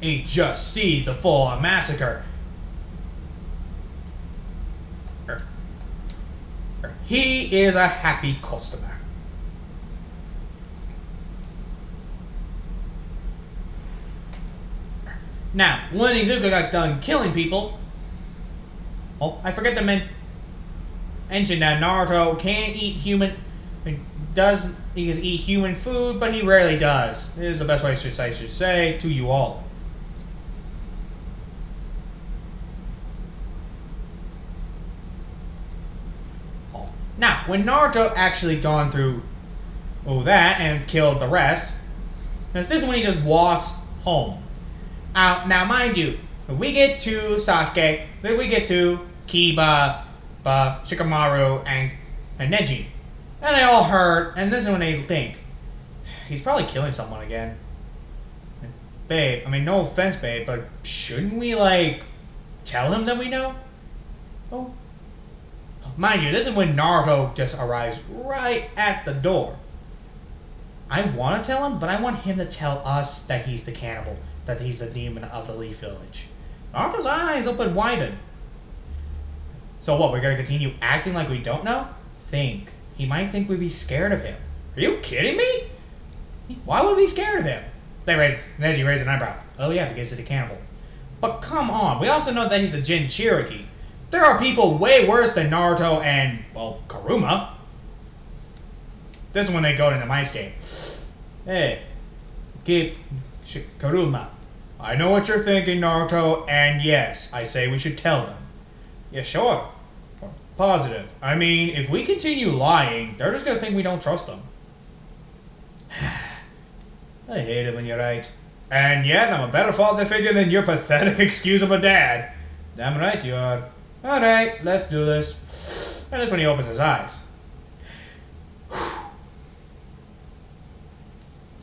[SPEAKER 2] just sees the full-on massacre. He is a happy customer. Now, when Izuku got done killing people, I forget to mention that Naruto can eat human, he eat human food, but he rarely does. This is the best way I should say to you all. Now, when Naruto actually gone through that and killed the rest, this is when he just walks home. Now, mind you, when we get to Sasuke, then we get to Kiba, Shikamaru, and Neji. And they all hurt, and this is when they think, he's probably killing someone again. Babe, I mean, no offense, babe, but shouldn't we, tell him that we know? Oh. Mind you, this is when Naruto just arrives right at the door. I want to tell him, but I want him to tell us that he's the cannibal, that he's the demon of the Leaf Village. Naruto's eyes open widen. So what, we're going to continue acting like we don't know? He might think we'd be scared of him. Are you kidding me? Why would we be scared of him? Neji raised an eyebrow. Oh yeah, because he's a cannibal. But come on, we also know that he's a Jin Cherokee. There are people way worse than Naruto and, well, Kuruma. This is when they go into my escape. Hey, Kuruma. I know what you're thinking, Naruto, and yes, I say we should tell them. Yeah, sure. Positive. I mean, if we continue lying, they're just gonna think we don't trust them. I hate it when you're right. And yet, I'm a better father figure than your pathetic excuse of a dad. Damn right you are. Alright, let's do this. And that's when he opens his eyes.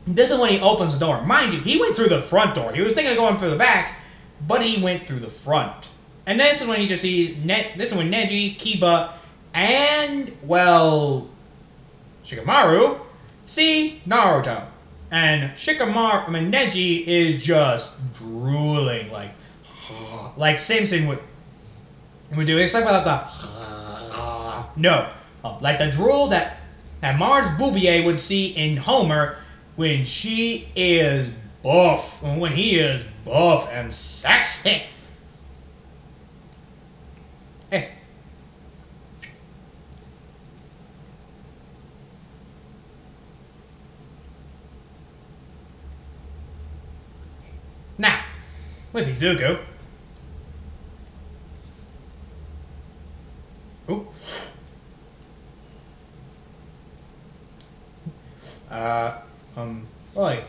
[SPEAKER 2] This is when he opens the door. Mind you, he went through the front door. He was thinking of going through the back, but he went through the front. And this is when he just sees, this is when Neji, Kiba, and, well, Shikamaru see Naruto. And Neji is just drooling, like Simpson would do, except without like the drool that Marge Bouvier would see in Homer when she is buff, when he is buff and sexy. Hey. Now, with Izuku. Ooh. Oi.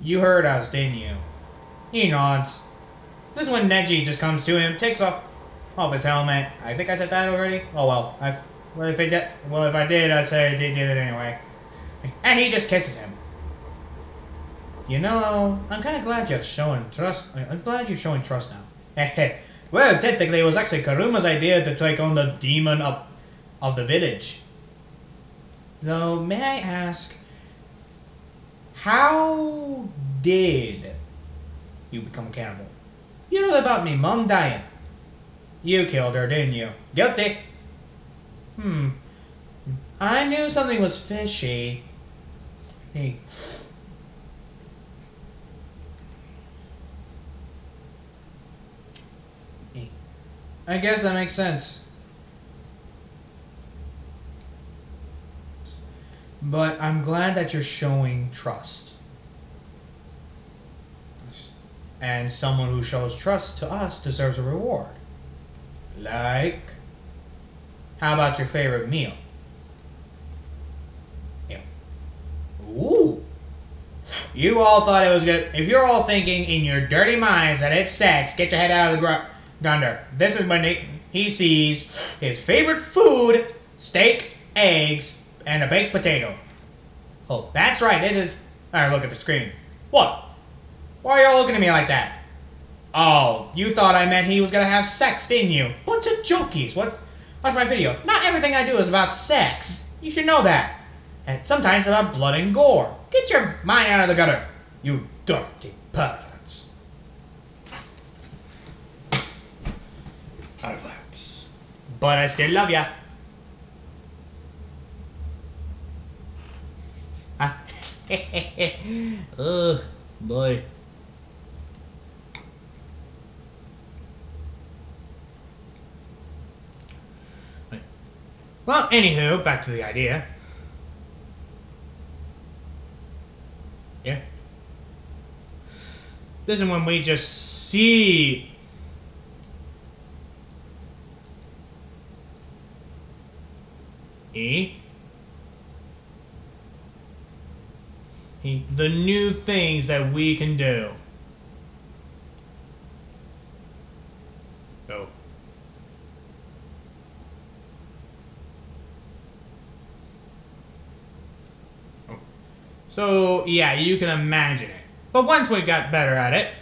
[SPEAKER 2] You heard us, didn't you? He nods. This is when Neji just comes to him, takes off his helmet. I think I said that already. Oh well. If I did, I'd say I did it anyway. And he just kisses him. You know, I'm kind of glad you're showing trust. I'm glad you're showing trust now. Well, technically, it was actually Karuma's idea to take on the demon of the village. Though, may I ask, how did you become a cannibal? You know about me mom dying. You killed her, didn't you? Guilty. I knew something was fishy. Hey. I guess that makes sense. But I'm glad that you're showing trust. And someone who shows trust to us deserves a reward. Like, how about your favorite meal? Yeah. Ooh. You all thought it was good. If you're all thinking in your dirty minds that it's sex, get your head out of the gunder. This is when he sees his favorite food, steak, eggs, and a baked potato. Oh, that's right, it is... Alright, look at the screen. What? Why are y'all looking at me like that? Oh, you thought I meant he was gonna have sex, didn't you? Bunch of junkies, what? Watch my video. Not everything I do is about sex. You should know that. And sometimes about blood and gore. Get your mind out of the gutter, you dirty perverts.
[SPEAKER 1] Perverts.
[SPEAKER 2] But I still love ya.
[SPEAKER 1] Oh, boy.
[SPEAKER 2] Well, anywho, back to the idea. Yeah. This is when we just see the new things that we can do. Oh. So, yeah, you can imagine it. But once we got better at it...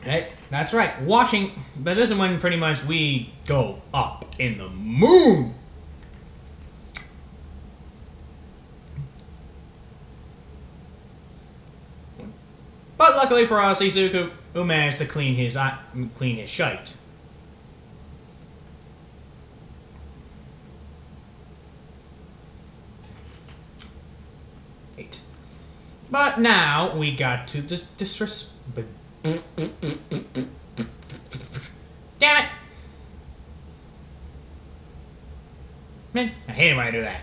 [SPEAKER 2] Right, that's right, watching... But this is when pretty much we go up in the moon! But luckily for us, Izuku managed to clean his shite. But now we got to disrespect. Damn it! Man, I hate it when I do that.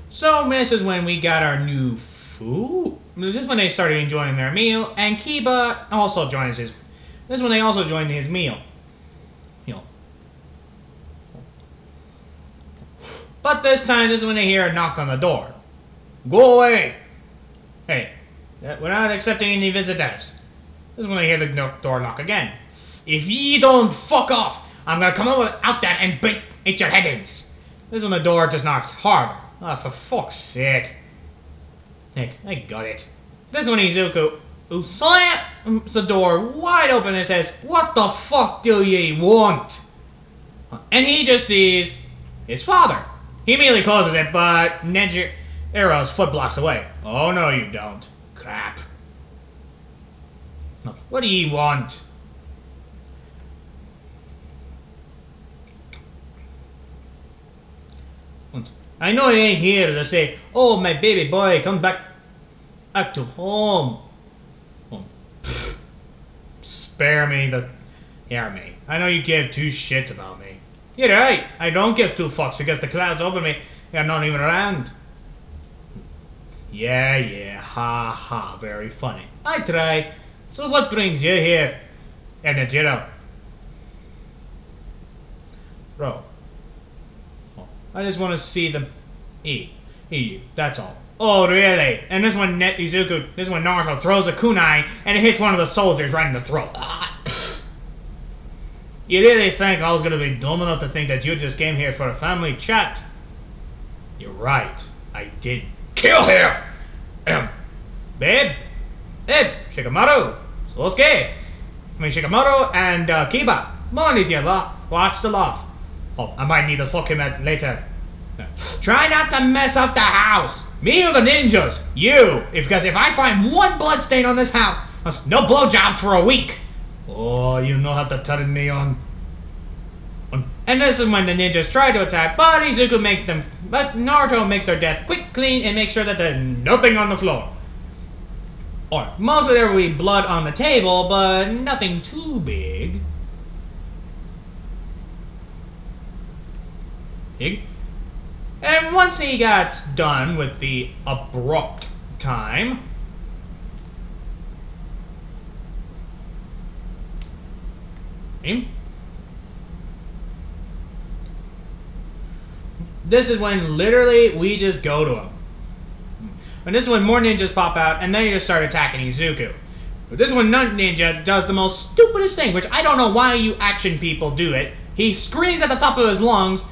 [SPEAKER 2] So this is when we got our new food. This is when they started enjoying their meal, and Kiba also joins his. This is when they also joined his meal. But this time, this is when they hear a knock on the door. Go away! Hey, we're not accepting any visitors. This is when they hear the door knock again. If ye don't fuck off, I'm gonna come out there and eat your head in. This is when the door just knocks harder. Oh, for fuck's sake. Hey, I got it. This is when Izuku slams the door wide open and says, "What the fuck do ye want?" And he just sees his father. He immediately closes it, but Nejiro's foot blocks away. Oh no, you don't. Crap. What do ye want? I know he ain't here to say, "Oh, my baby boy, come back to home." Oh, spare me the... Hear me. I know you give two shits about me. You're right, I don't give two fucks because the clouds over me are not even around. Yeah, ha ha, very funny. I try. So what brings you here, Energiro? Bro. I just want to see them eat you, that's all. Oh, really? And this one, Naruto throws a kunai and it hits one of the soldiers right in the throat. You really think I was going to be dumb enough to think that you just came here for a family chat? You're right. I did kill him! Babe, Shikamaru, Sosuke, Shikamaru and Kiba. What's the laugh? Oh, I might need to fuck him later. Try not to mess up the house. Me or the ninjas? You. Because if I find one bloodstain on this house, no blowjobs for a week. Oh, you know how to turn me on. And this is when the ninjas try to attack, but Naruto makes their death quick, clean, and makes sure that there's nothing on the floor. Or mostly there will be blood on the table, but nothing too big. And once he got done with the abrupt time, this is when literally we just go to him.
[SPEAKER 1] And this is when more ninjas pop out, and they just start attacking Izuku. But this is when Nut Ninja does the most stupidest thing, which I don't know why you action people do it. He screams at the top of his lungs,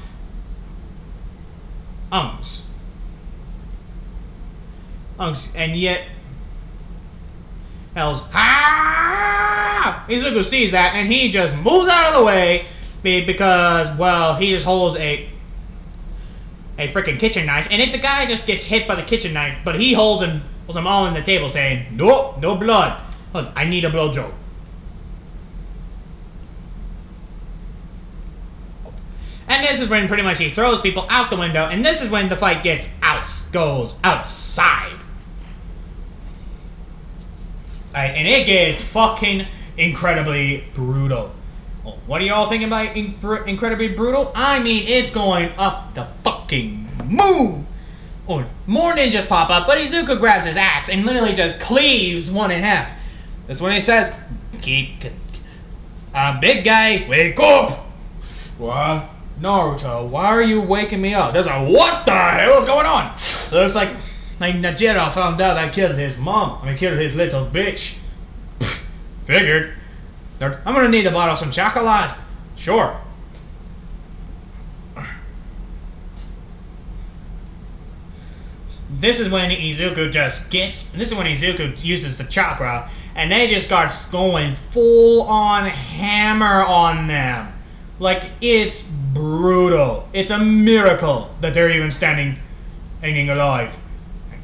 [SPEAKER 1] and yet yells, ah! Izuku sees that, and he just moves out of the way because, well, he just holds a freaking kitchen knife, and if the guy just gets hit by the kitchen knife, but he holds them all on the table, saying, no, no blood. Look, I need a blowjob. And this is when pretty much he throws people out the window, and this is when the fight goes outside. Right, and it gets fucking incredibly brutal. What are y'all thinking about incredibly brutal? I mean, it's going up the fucking moon. Oh, more ninjas pop up, but Izuku grabs his axe and literally just cleaves one in half. That's when he says, big guy, wake up! What? Naruto, why are you waking me up? There's a what the hell is going on? Looks like Najiro found out I killed his mom. I killed his little bitch. Figured. I'm gonna need to borrow some chocolate. Sure. This is when Izuku uses the chakra, and they just start going full on hammer on them. Like, it's brutal. It's a miracle that they're even hanging alive.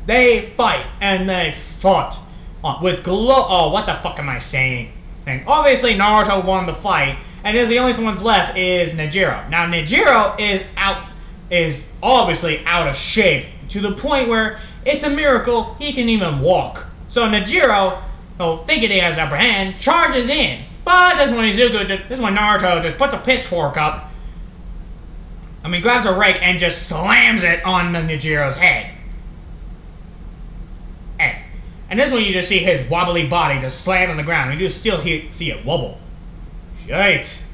[SPEAKER 1] They fight, and they fought with oh, what the fuck am I saying? And obviously Naruto won the fight, and the only ones left is Najiro. Now Najiro is obviously out of shape to the point where it's a miracle he can even walk. So Najiro, thinking he has the upper hand, charges in. But this is when Naruto just puts a pitchfork up. Grabs a rake and just slams it on Najiro's head. And this is when you just see his wobbly body just slam on the ground. You just still see it wobble. Shite.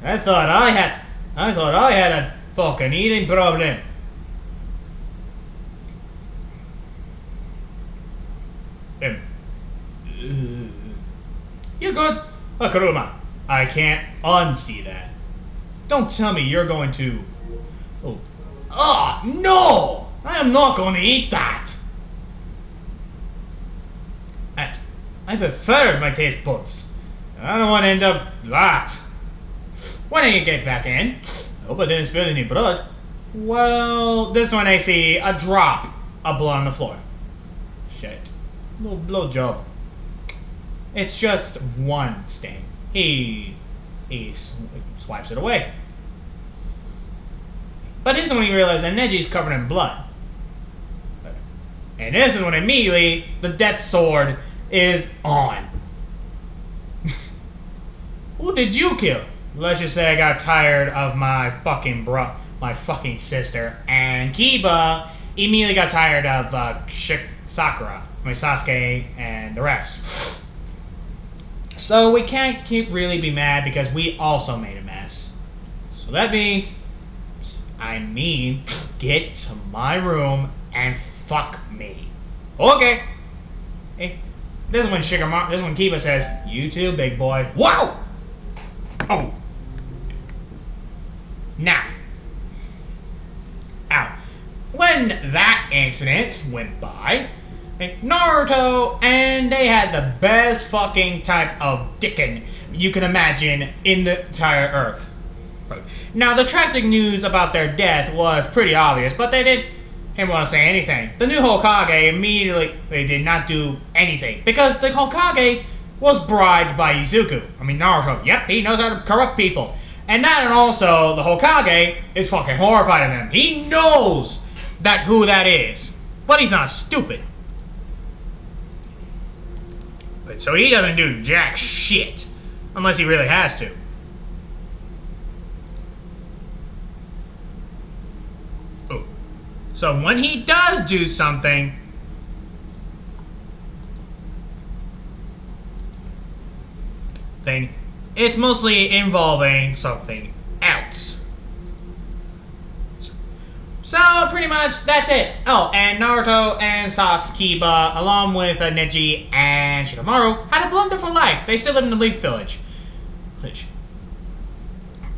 [SPEAKER 1] I thought I had a fucking eating problem. You're good. Kuruma, I can't unsee that. Don't tell me you're going to... no! I am not going to eat that. I prefer my taste buds. I don't want to end up that. When did you get back in? Hope I didn't spill any blood. Well, this one I see a drop of blood on the floor. Shit. Little blowjob. It's just one stain. He swipes it away. But this is when he realizes that Neji's covered in blood. And this is when immediately the death sword is on. Who did you kill? Let's just say I got tired of my fucking sister, and Kiba immediately got tired of Sakura, Sasuke, and the rest. So we can't really be mad because we also made a mess. So that means, get to my room and fuck me. Okay. Hey, this is when Kiba says, "You too, big boy." Wow. Oh. Now. When that incident went by, Naruto and they had the best fucking type of dickin' you can imagine in the entire earth. Now, the tragic news about their death was pretty obvious, but they didn't want to say anything. The new Hokage immediately did not do anything because the Hokage was bribed by Izuku. Naruto. Yep, he knows how to corrupt people. And also the Hokage is fucking horrified of him. He knows who that is, but he's not stupid. So he doesn't do jack shit unless he really has to. So when he does do something, it's mostly involving something else.
[SPEAKER 2] So pretty much that's it. Oh, and Naruto and Sasuke, Kiba, along with Neji and Shikamaru, had a blunder for life. They still live in the Leaf Village.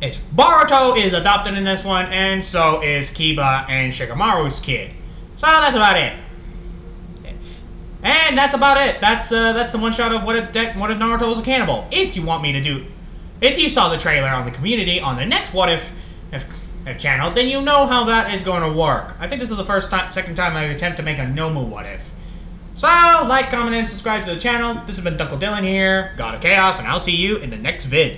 [SPEAKER 2] Boruto is adopted in this one, and so is Kiba and Shikamaru's kid. So that's about it. And that's about it. That's the one shot of what if Naruto was a cannibal. If you saw the trailer on the community on the next What If channel, then you know how that is going to work. I think this is the second time I attempt to make a Nomu What If. So, like, comment, and subscribe to the channel. This has been Uncle Dylan here, God of Chaos, and I'll see you in the next vid.